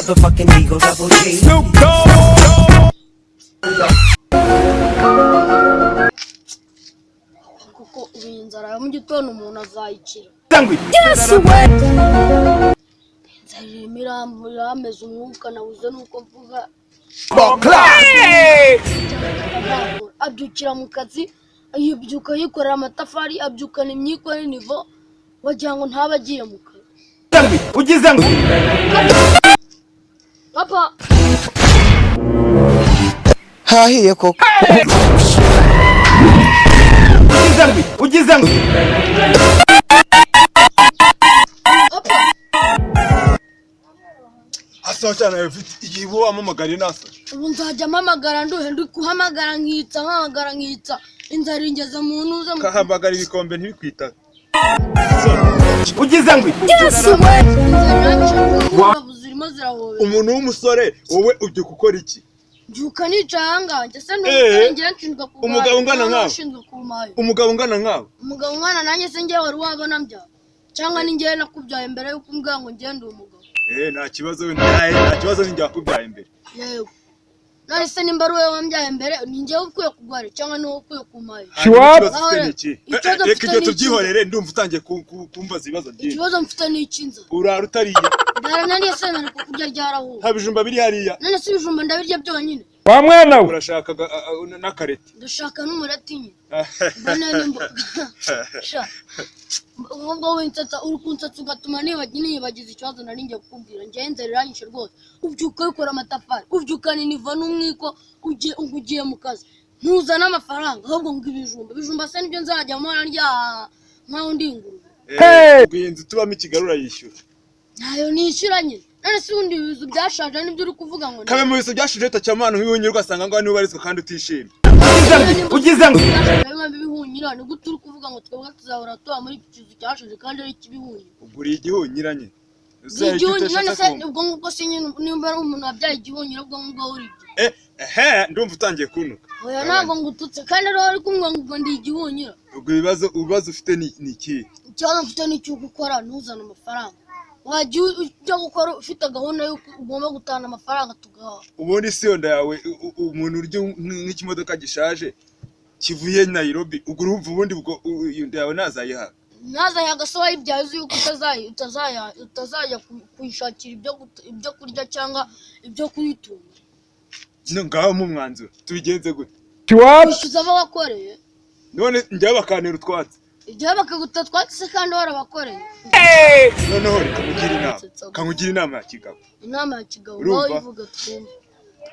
motherfucking Eagle Double G. Snoop Dogg. Kuko inzara yo mu gitondo umuntu azayikira. Yes way. Nzari mirambo yameze umwuka nabuze nuko mvuga. Abyukira mu kazi ayibyuka yikorera amatafari abyukana imyiko n'inivo wagira ngo ntabagiye mu kazi. Ugize ngo Papa hahiye koko. Ugize ngo asa cyane afite igibo amamagara nasa. ubu nzajya mpamagara ndi kuhamagara nkitsa inzara ingeze mu ntuza mu kahamagara ibikombe ntibikwita. ugize ngo Yes way. Zirimo zirahobe. Umuntu w'umusore wowe ujye gukora iki? Byuka nicanga njye se ngira nshinzwe ku umugabo ungana nkawe. Umugabo ungana nkawe. Umugabo ungana nanjye se njye wari wabona mbya cyangwa ni njye nakubyaye mbere yuko umbwira ngo ngende umugabo. Nta kibazo nta kibazo ninjye wakubyaye imbere. Yego. Nari se nimba ruwe wambyaye mbere ni njye ukwiye kugwara cyangwa ni wowe ukwiye kumaye. Reka ibyo tubyihorere ndumva utangiye kumbaza ibibazo byinshi. Ikibazo mfite ni ikinza. Urara utariye. Nari se nari kurya ryaraho. Habijumba biri hariya. None se ibijumba ndabirya byonyine. wa mwana we Urashaka n'akareti. Ndashaka n'umureti nyine. Bane nimba. Sha. Ubwo w'insatsa uri kunsatsa ugatuma nibagize ikibazo nari ngiye kukubwira ngenze riranyishe rwose. Ubyuka ukora amatafari, ubyukana iniva n'umwiko ugiye mu kazi. Ntuzana amafaranga ahubwo ngo ibijumba se nibyo nzajya mpora ndya nkaho ndi ingurube. Ubwinzi tubamo ikigarura yishyura. Nayo nishyuranye. None se ubundi ibizu byashaje nibyo uri kuvuga ngo kabe mu biso byashije tacyamana nk'ibihunyi ugasanga ngo niwe barizwa kandi utishimye. ugize ngo ibihunyira ni gute uri kuvuga ngo twebwe tuzahora tuba muri iki kizu cyashaje kandi ari ikibihunyira. Uguriye igihunyiranye. Igihunyira none se ubwo nguko se nimba ari umuntu wabyaye igihunyira ubwo ngubwo uri ndumva utangiye kunuka. Oya ntabwo ngututse kandi rero ari kumwe ngo ndi igihunyira. Ubwo ibibazo ufite ni iki? Ikibazo mfite ni cyo gukora ntuzana amafaranga. Wajya ujya gukora ufite gahunda yuko ugomba gutana amafaranga tugaha. Ubundi si yonda yawe umuntu uryo nk'ikimodoka gishaje kivuye Nairobi ugura umva ubundi ubwo yonda yawe nazayiha. Nazayaga so wayibyaye yuko utazajya kuyishakira ibyo kurya cyangwa ibyo kuyitunga. Ngaho mu mwanzuro tubigenze gute? Wishyuza abo wakoreye. None njya bakantera utwatsi. Igihe bakaguta twatse kandi warabakoreye. Noneho kamugira inama ya kigabo. Inama ya kigabo nawe ivuga twumva.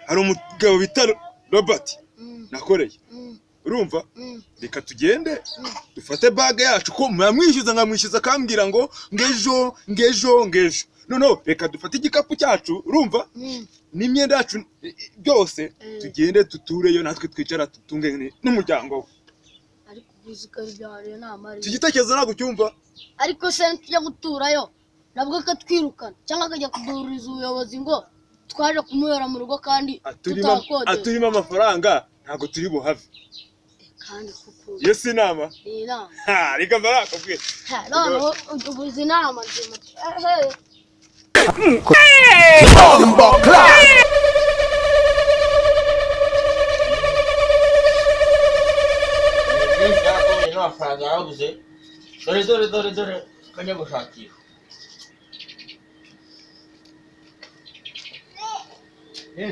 Hari umugabo bita Robert nakoreye. Urumva? Reka tugende dufate bag yacu ko mwamwishyuza nkamwishyuza kambwira ngo ngejo. Noneho reka dufate igikapu cyacu urumva? N'imyenda yacu byose tugende tutureyo natwe twicara tutunge n'umuryango we. Ariko bizikari byare namari. Tugitekerezo ntabwo cyumva. Ariko se tujya guturayo nabwo katwirukana cyangwa akajya kudururiza ubuyobozi ngo twaje kumubera mu rugo kandi aturimo amafaranga ntabwo turi buhave. Kandi kuko Yes inama. Inama. Reka barakubwiye. None ubuzi inama nzima. Amafaranga yabuze dore kajya gushakira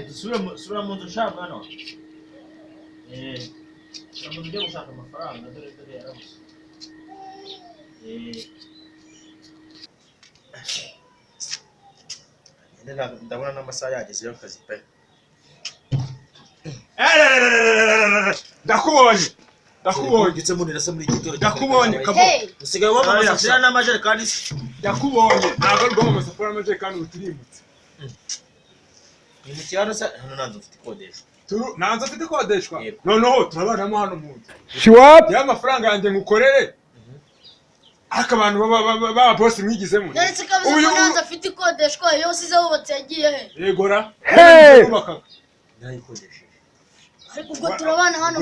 dusubira mu nzu ushaka hano mu nzu ujya gushaka amafaranga dore yarabuze ndabona n'amasaha yageze y'akazi pe. Ndakubonye kabo. Usigaye waba amasafuriya n'amajerekani. Ndakubonye ntabwo ari ngombwa amasafuriya n'amajerekani utirimutse. Ni mu cyaro se hano nanze ufite ikodeshwa. Nanze ufite ikodeshwa. Noneho turabanamo hano mu nzu. Ya mafaranga yanjye ngukorere. Ariko abantu baba boss mwigizemo. Uyu nanze afite ikodeshwa yose izabubatse yagiye he? Yegora. Nayikodesha. Ariko ubwo turabana hano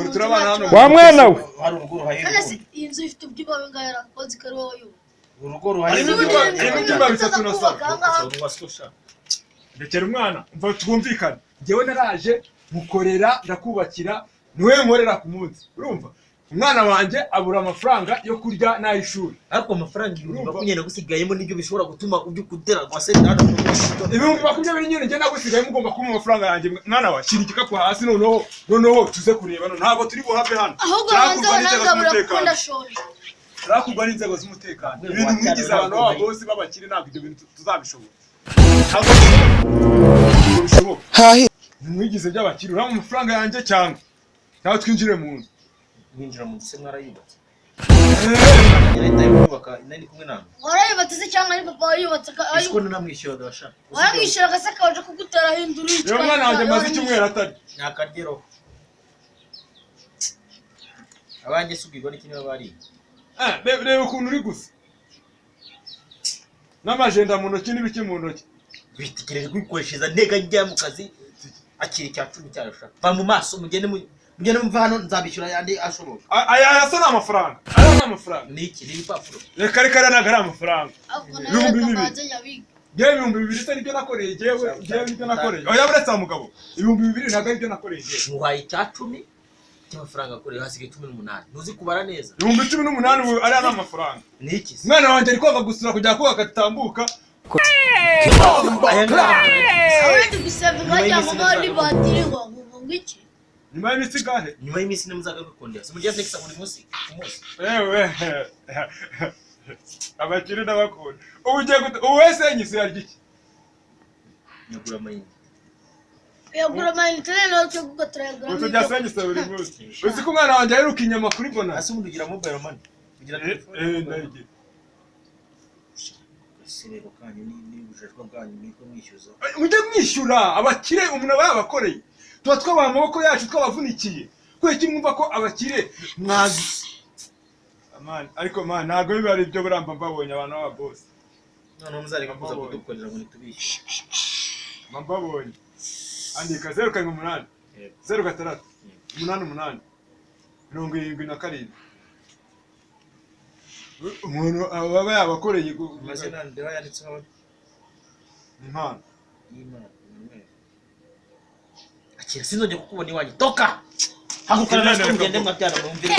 wa mwana we hari urugo ruhaye. Iyi nzu ifite ibyumba bingahe rakoze kariho yo? Urugo ruhaye. Ibyumba bitatu na salo. ndekera umwana umva twumvikana njyewe naraje mukorera ndakubakira niwe nkorera ku munsi urumva umwana wanjye abura amafaranga yo kurya n'ay'ishuri ariko amafaranga ibihumbi 20 gusigayemo nibyo bishobora gutuma ujye kudera kwa sentana ibihumbi 20 nyine njye nagusigaye mugomba kumpa amafaranga yanjye mwana wa shira igikapu hasi noneho tuze kureba ntabwo turi buhave hano ahubwo hanze wanagabura kuko ndashoje rakugwa n'inzego z'umutekano ibintu mwigize abantu baba bose babakire ntabwo ibyo bintu tuzabishobora ntabwo bishoboka mwigize by'abakire uramo amafaranga yanjye cyangwa nawe twinjire mu nzu winjira mu nzu mwarayubatse leta yubaka inani kumwe namwe warayibatse cyangwa ari papa yubatse ariko namwishyura bashaka waramwishyura gasaka waje kugutera hindura iyo mwana wanjye maze icyumweru atari nakagero abanjye sugirwa n'ikindi bari reba ukuntu uri gusa n'amajenda mu ntoki n'ibiki mu ntoki bitekereje kwikoreshereza ntega njya mu kazi akiri cya 10 cyarusha va mu maso mugende mva hano nzabishyura yandi ashoboka aya asa n'amafaranga aya ni amafaranga ni iki ni ibipapuro reka ntabwo ari amafaranga ibihumbi 2,000 ngewe ibihumbi 2,000 se nibyo nakoreye ngewe nibyo nakoreye oya buretse mugabo ibihumbi 2,000 ntabwo ari byo nakoreye ngewe muhaye cya 10 cy'amafaranga akoreye hasigaye 18 ntuzi kubara neza ibihumbi 18 ubu ari amafaranga ni iki mwana wanjye ari koga gusura kujya koga akatambuka aya abandi bisaba bajya mu bandi batiri ngo iki nyuma y'iminsi gahe nyuma y'iminsi nemuzagaruka kondera simujya sex buri munsi ku munsi ewe abakiri n'abakunda ubu ugiye ubu wese yanyise yarya iki nyagura mayini yagura mayinite rero cyo gugatragura utujya senyise buri munsi uzi ko umwana wanjye aheruka inyama kuri bona hasi ubundi ugira mobile money ugira ndayigira sirero kanyu ni bujejwe bwanyu niko mwishyuza mujye mwishyura abakire umuntu aba yabakoreye tuba twabaha amaboko yacu twabavunikiye kubera iki mwumva ko abakire mwazi ariko ntabwo biba ari ibyo buramba mbabonye abantu b'aba boss noneho muzareka kuza kudukorera ngo nitubishe mbabonye andika 0,8 0,6 8 77 umuntu aba yabakoreye amazina ndeba yanditseho impano akira sinzongeye kukubona iwanjye toka hagukana natwe mugende mwabyana mwumvire